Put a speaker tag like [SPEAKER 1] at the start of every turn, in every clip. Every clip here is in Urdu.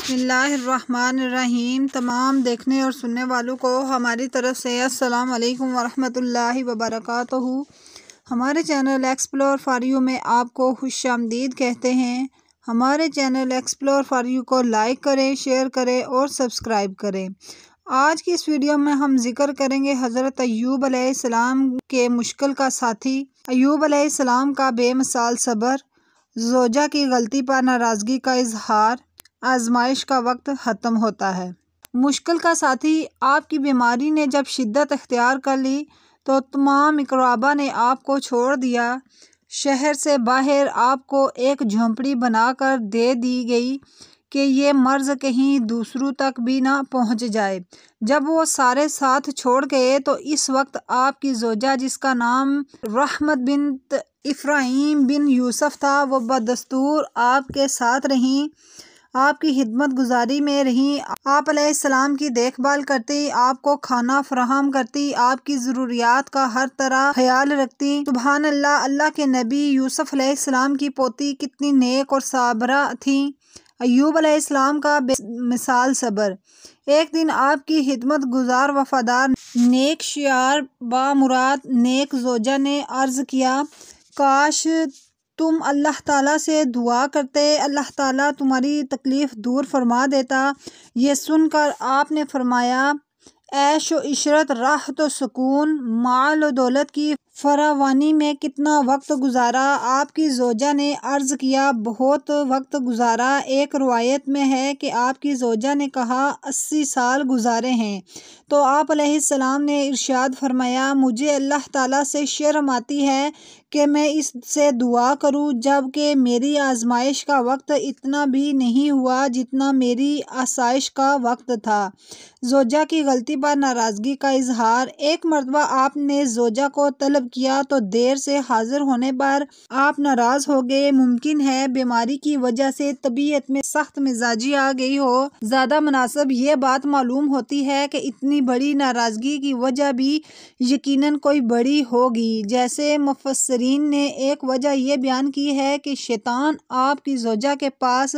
[SPEAKER 1] بسم اللہ الرحمن الرحیم۔ تمام دیکھنے اور سننے والوں کو ہماری طرف سے السلام علیکم ورحمۃ اللہ وبرکاتہ۔ ہمارے چینل ایکسپلور فار یو میں آپ کو خوش آمدید کہتے ہیں۔ ہمارے چینل ایکسپلور فار یو کو لائک کریں، شیئر کریں اور سبسکرائب کریں۔ آج کی اس ویڈیو میں ہم ذکر کریں گے حضرت ایوب علیہ السلام کے مشکل کا ساتھی، ایوب علیہ السلام کا بے مثال صبر، زوجہ کی غلطی پر ناراضگی کا اظہار، آزمائش کا وقت ختم ہوتا ہے۔ مشکل کا ساتھی، آپ کی بیماری نے جب شدت اختیار کر لی تو تمام اقربا نے آپ کو چھوڑ دیا۔ شہر سے باہر آپ کو ایک جھونپڑی بنا کر دے دی گئی کہ یہ مرض کہیں دوسروں تک بھی نہ پہنچ جائے۔ جب وہ سارے ساتھ چھوڑ گئے تو اس وقت آپ کی زوجہ، جس کا نام رحمت بنت افراہیم بن یوسف تھا، وہ بدستور آپ کے ساتھ رہیں، آپ کی خدمت گزاری میں رہیں، آپ علیہ السلام کی دیکھ بھال کرتی، آپ کو کھانا فراہم کرتی، آپ کی ضروریات کا ہر طرح خیال رکھتی۔ سبحان اللہ! اللہ کے نبی یوسف علیہ السلام کی پوتی کتنی نیک اور صابرہ تھیں۔ ایوب علیہ السلام کا بے مثال صبر۔ ایک دن آپ کی خدمت گزار، وفادار، نیک شیار، بامراد نیک زوجہ نے عرض کیا، کاش تم اللہ تعالیٰ سے دعا کرتے، اللہ تعالیٰ تمہاری تکلیف دور فرما دیتا۔ یہ سن کر آپ نے فرمایا، عیش و عشرت، راحت و سکون، مال و دولت کی فراوانی میں کتنا وقت گزارا؟ آپ کی زوجہ نے عرض کیا، بہت وقت گزارا۔ ایک روایت میں ہے کہ آپ کی زوجہ نے کہا، 80 سال گزارے ہیں۔ تو آپ علیہ السلام نے ارشاد فرمایا، مجھے اللہ تعالیٰ سے شرم آتی ہے کہ میں اس سے دعا کروں، جب کہ میری آزمائش کا وقت اتنا بھی نہیں ہوا جتنا میری آسائش کا وقت تھا۔ زوجہ کی غلطی پر ناراضگی کا اظہار۔ ایک مرتبہ آپ نے زوجہ کو طلب کیا تو دیر سے حاضر ہونے پر آپ ناراض ہو گئے۔ ممکن ہے بیماری کی وجہ سے طبیعت میں سخت مزاجی آ گئی ہو۔ زیادہ مناسب یہ بات معلوم ہوتی ہے کہ اتنی بڑی ناراضگی کی وجہ بھی یقیناً کوئی بڑی ہوگی۔ جیسے مفسرین نے ایک وجہ یہ بیان کی ہے کہ شیطان آپ کی زوجہ کے پاس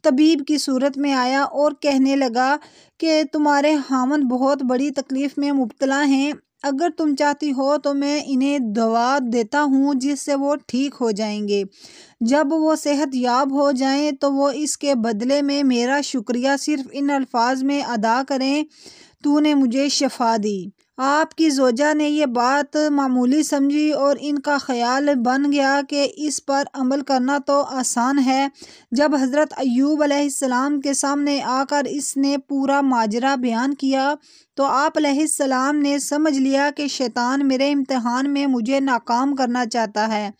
[SPEAKER 1] طبیب کی صورت میں آیا اور کہنے لگا کہ تمہارے خاوند بہت بڑی تکلیف میں مبتلا ہیں، اگر تم چاہتی ہو تو میں انہیں دوا دیتا ہوں جس سے وہ ٹھیک ہو جائیں گے۔ جب وہ صحت یاب ہو جائیں تو وہ اس کے بدلے میں میرا شکریہ صرف ان الفاظ میں ادا کریں، تو نے مجھے شفا دی۔ آپ کی زوجہ نے یہ بات معمولی سمجھی اور ان کا خیال بن گیا کہ اس پر عمل کرنا تو آسان ہے۔ جب حضرت ایوب علیہ السلام کے سامنے آ کر اس نے پورا ماجرا بیان کیا تو آپ علیہ السلام نے سمجھ لیا کہ شیطان میرے امتحان میں مجھے ناکام کرنا چاہتا ہے۔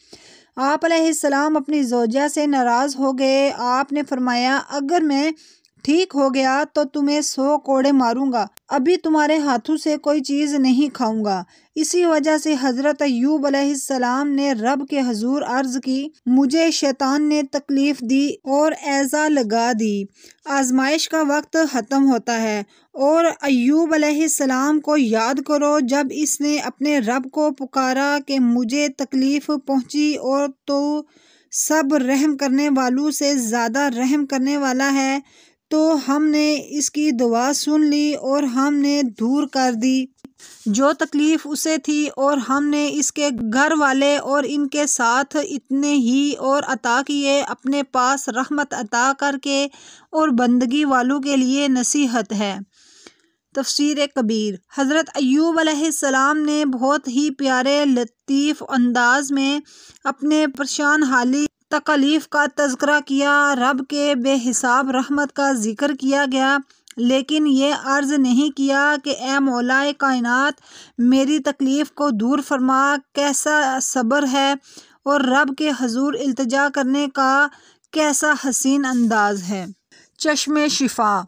[SPEAKER 1] آپ علیہ السلام اپنی زوجہ سے ناراض ہو گئے۔ آپ نے فرمایا، اگر میں ٹھیک ہو گیا تو تمہیں 100 کوڑے ماروں گا، ابھی تمہارے ہاتھوں سے کوئی چیز نہیں کھاؤں گا۔ اسی وجہ سے حضرت ایوب علیہ السلام نے رب کے حضور عرض کی، مجھے شیطان نے تکلیف دی اور ایذا لگا دی، آزمائش کا وقت ختم ہوتا ہے۔ اور ایوب علیہ السلام کو یاد کرو جب اس نے اپنے رب کو پکارا کہ مجھے تکلیف پہنچی اور تو سب رحم کرنے والوں سے زیادہ رحم کرنے والا ہے، تو ہم نے اس کی دعا سن لی اور ہم نے دور کر دی جو تکلیف اسے تھی، اور ہم نے اس کے گھر والے اور ان کے ساتھ اتنے ہی اور عطا کیے، اپنے پاس رحمت عطا کر کے، اور بندگی والوں کے لیے نصیحت ہے۔ تفسیر کبیر۔ حضرت ایوب علیہ السلام نے بہت ہی پیارے لطیف انداز میں اپنے پریشان حالی تکالیف کا تذکرہ کیا، رب کے بے حساب رحمت کا ذکر کیا گیا، لیکن یہ عرض نہیں کیا کہ اے مولائے کائنات میری تکلیف کو دور فرما۔ کیسا صبر ہے اور رب کے حضور التجا کرنے کا کیسا حسین انداز ہے۔ چشمِ شفا۔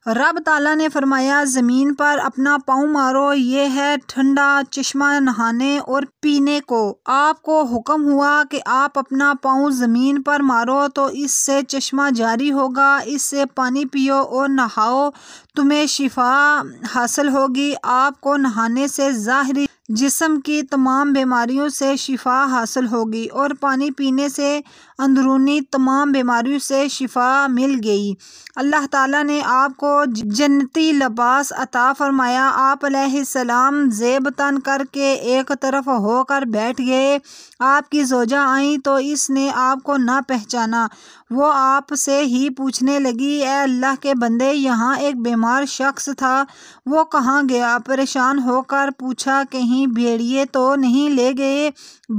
[SPEAKER 1] رب تعالیٰ نے فرمایا، زمین پر اپنا پاؤں مارو، یہ ہے ٹھنڈا چشمہ نہانے اور پینے کو۔ آپ کو حکم ہوا کہ آپ اپنا پاؤں زمین پر مارو تو اس سے چشمہ جاری ہوگا، اس سے پانی پیو اور نہاؤ، تمہیں شفا حاصل ہوگی۔ آپ کو نہانے سے ظاہری جسم کی تمام بیماریوں سے شفا حاصل ہوگی اور پانی پینے سے اندرونی تمام بیماریوں سے شفا مل گئی۔ اللہ تعالیٰ نے آپ کو جنتی لباس عطا فرمایا۔ آپ علیہ السلام زیب تن کر کے ایک طرف ہو کر بیٹھ گئے۔ آپ کی زوجہ آئیں تو اس نے آپ کو نہ پہچانا۔ وہ آپ سے ہی پوچھنے لگی، اے اللہ کے بندے، یہاں ایک بیمار شخص تھا، وہ کہاں گیا؟ پریشان ہو کر پوچھا، کہیں بھیڑیے تو نہیں لے گئے؟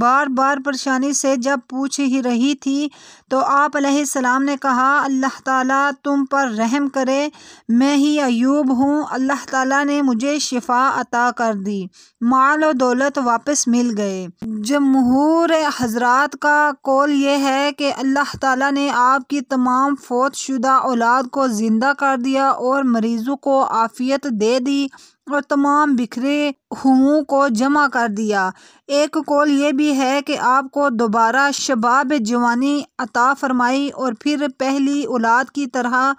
[SPEAKER 1] بار بار پریشانی سے جب پوچھ ہی رہی تھی تو آپ علیہ السلام نے کہا، اللہ تعالیٰ تم پر رحم کرے، میں ہی ایوب ہوں۔ اللہ تعالیٰ نے مجھے شفا عطا کر دی، مال و دولت واپس مل گئے۔ جمہور حضرات کا قول یہ ہے کہ اللہ تعالیٰ نے آپ کی تمام فوت شدہ اولاد کو زندہ کر دیا اور مریضوں کو عافیت دے دی اور تمام بکھرے ہوئوں کو جمع کر دیا۔ ایک قول یہ بھی ہے کہ آپ کو دوبارہ شباب جوانی عطا فرمائی اور پھر پہلی اولاد کی طرح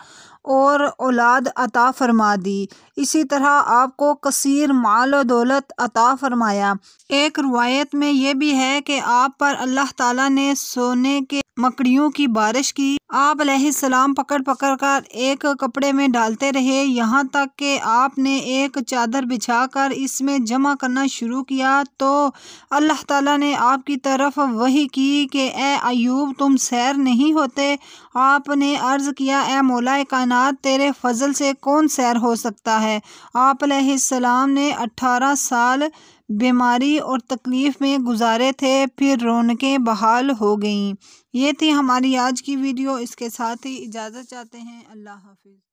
[SPEAKER 1] اور اولاد عطا فرما دی۔ اسی طرح آپ کو کثیر مال و دولت عطا فرمایا۔ ایک روایت میں یہ بھی ہے کہ آپ پر اللہ تعالیٰ نے سونے کے مکڑیوں کی بارش کی۔ آپ علیہ السلام پکڑ پکڑ کر ایک کپڑے میں ڈالتے رہے، یہاں تک کہ آپ نے ایک چادر بچھا کر اس میں جمع کرنا شروع کیا تو اللہ تعالیٰ نے آپ کی طرف وحی کی کہ اے ایوب، تم سیر نہیں ہوتے؟ آپ نے عرض کیا، اے مولا کائنات، تیرے فضل سے کون سیر ہو سکتا ہے؟ آپ علیہ السلام نے 18 سال بیماری اور تکلیف میں گزارے تھے، پھر رونقیں بحال ہو گئیں۔ یہ تھی ہماری آج کی ویڈیو، اس کے ساتھ ہی اجازت چاہتے ہیں۔ اللہ حافظ۔